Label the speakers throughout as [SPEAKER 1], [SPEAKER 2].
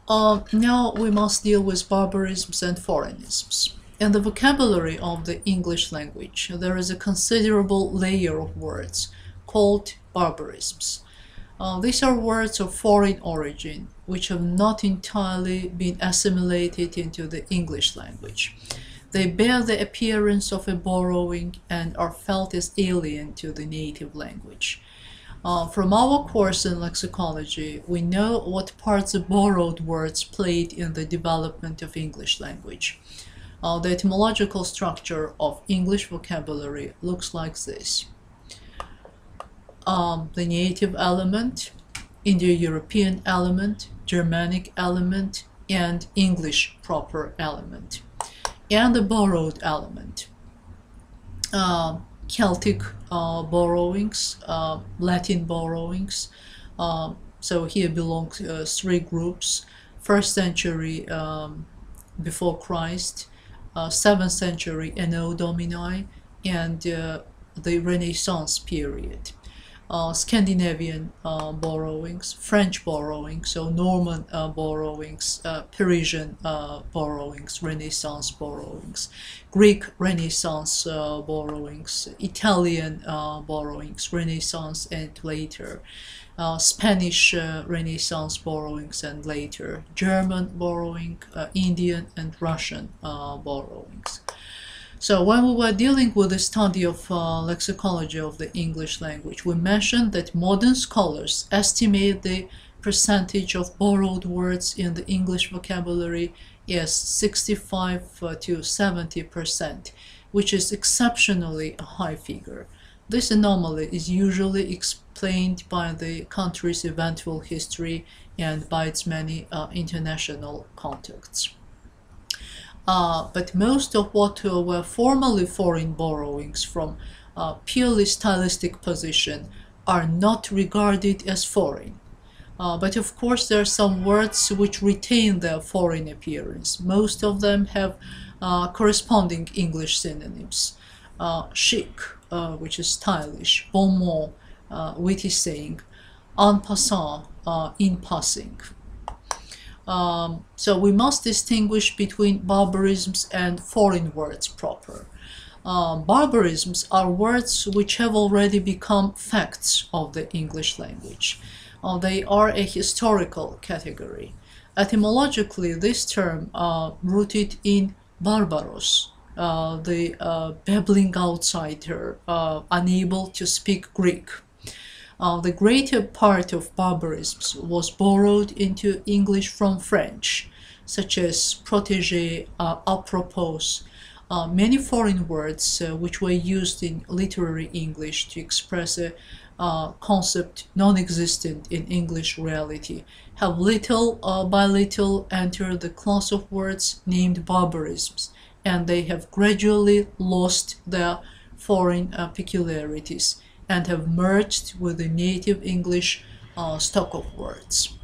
[SPEAKER 1] Now we must deal with barbarisms and foreignisms. In the vocabulary of the English language, there is a considerable layer of words called barbarisms. These are words of foreign origin, which have not entirely been assimilated into the English language. They bear the appearance of a borrowing and are felt as alien to the native language. From our course in lexicology, we know what parts the borrowed words played in the development of English language. The etymological structure of English vocabulary looks like this. The native element, Indo-European element, Germanic element, and English proper element, and the borrowed element. Celtic borrowings, Latin borrowings. So here belong three groups: 1st century before Christ, 7th century Anno Domini, and the Renaissance period. Scandinavian borrowings, French borrowings, so Norman borrowings, Parisian borrowings, Renaissance borrowings, Greek Renaissance borrowings, Italian borrowings, Renaissance and later, Spanish Renaissance borrowings and later, German borrowing, Indian and Russian borrowings. So when we were dealing with the study of lexicology of the English language, we mentioned that modern scholars estimate the percentage of borrowed words in the English vocabulary as 65 to 70%, which is exceptionally a high figure. This anomaly is usually explained by the country's eventual history and by its many international contacts. But most of what were formerly foreign borrowings from purely stylistic position are not regarded as foreign. But of course there are some words which retain their foreign appearance. Most of them have corresponding English synonyms. Chic, which is stylish, bon mot, witty saying, en passant, in passing. So we must distinguish between barbarisms and foreign words proper. Barbarisms are words which have already become facts of the English language. They are a historical category. Etymologically, this term rooted in barbaros, the babbling outsider, unable to speak Greek. The greater part of barbarisms was borrowed into English from French, such as protégé, apropos, many foreign words which were used in literary English to express a concept non-existent in English reality, have little by little entered the class of words named barbarisms, and they have gradually lost their foreign peculiarities and have merged with the native English stock of words.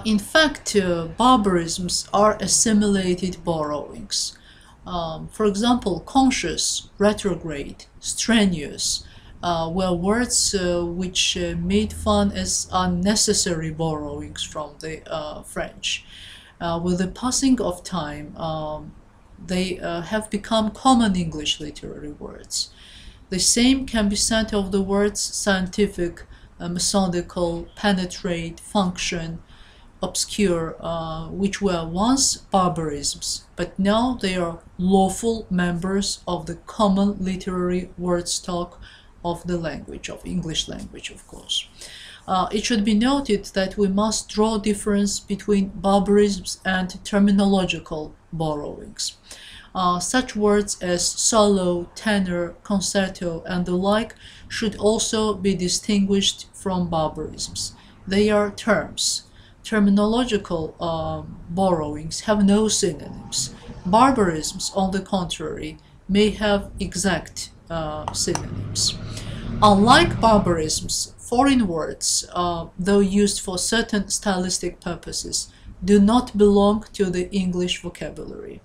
[SPEAKER 1] In fact, barbarisms are assimilated borrowings. For example, conscious, retrograde, strenuous were words which made fun as unnecessary borrowings from the French. With the passing of time, they have become common English literary words. The same can be said of the words scientific, methodical, penetrate, function, obscure, which were once barbarisms, but now they are lawful members of the common literary word stock of the language, of English language, of course. It should be noted that we must draw difference between barbarisms and terminological borrowings. Such words as solo, tenor, concerto, and the like should also be distinguished from barbarisms. They are terms. Terminological borrowings have no synonyms. Barbarisms, on the contrary, may have exact synonyms. Unlike barbarisms, foreign words, though used for certain stylistic purposes, do not belong to the English vocabulary.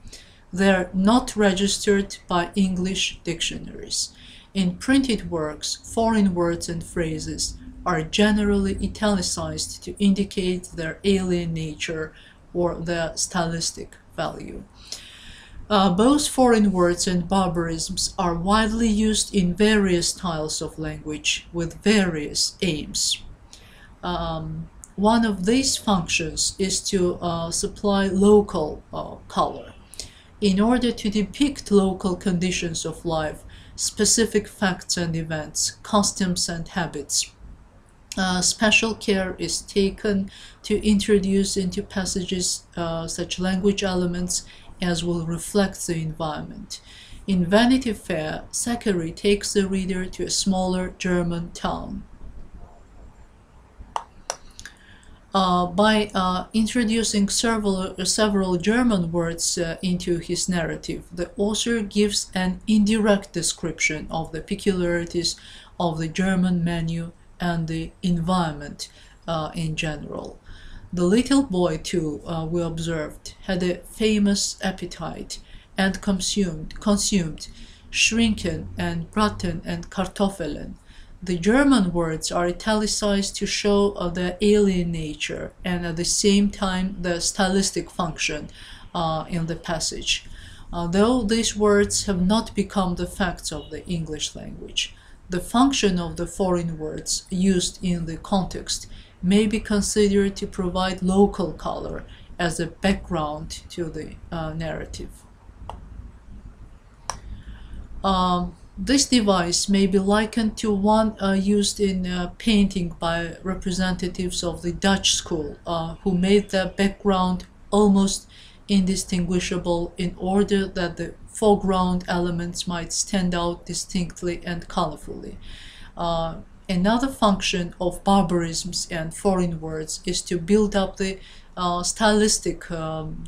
[SPEAKER 1] They are not registered by English dictionaries. In printed works, foreign words and phrases are generally italicized to indicate their alien nature or their stylistic value. Both foreign words and barbarisms are widely used in various styles of language with various aims. One of these functions is to supply local color. In order to depict local conditions of life, specific facts and events, customs and habits, special care is taken to introduce into passages such language elements as will reflect the environment. In Vanity Fair, Thackeray takes the reader to a smaller German town. By introducing several German words into his narrative, the author gives an indirect description of the peculiarities of the German menu and the environment in general. The little boy, too, we observed, had a famous appetite and consumed Schrinken and Braten and Kartoffeln. The German words are italicized to show their alien nature and at the same time the stylistic function in the passage. Though these words have not become the facts of the English language, the function of the foreign words used in the context may be considered to provide local color as a background to the narrative. This device may be likened to one used in painting by representatives of the Dutch school, who made their background almost indistinguishable in order that the foreground elements might stand out distinctly and colorfully. Another function of barbarisms and foreign words is to build up the stylistic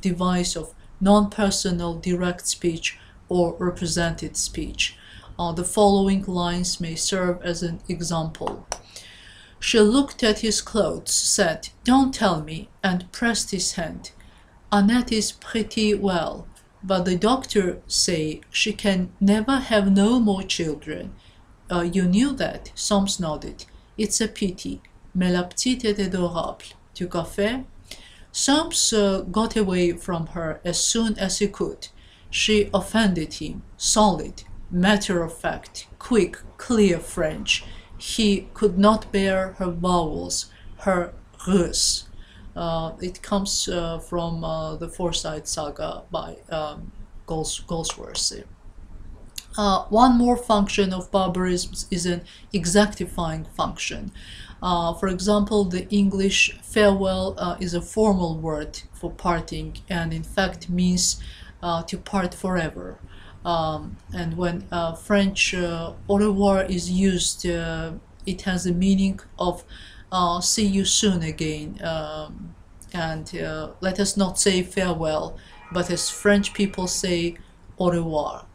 [SPEAKER 1] device of non-personal direct speech or represented speech. The following lines may serve as an example. She looked at his clothes, said, "Don't tell me," and pressed his hand. "Annette is pretty well, but the doctor say she can never have no more children. You knew that?" Soms nodded. "It's a pity. Mais la petite est adorable. Tu café?" Soms got away from her as soon as he could. She offended him. Solid, matter-of-fact, quick, clear French. He could not bear her vowels, her r's. It comes from the Forsyte Saga by Goldsworthy. One more function of barbarisms is an exactifying function. For example, the English farewell is a formal word for parting and in fact means to part forever. And when French au revoir is used, it has the meaning of see you soon again. And let us not say farewell, but as French people say, au revoir.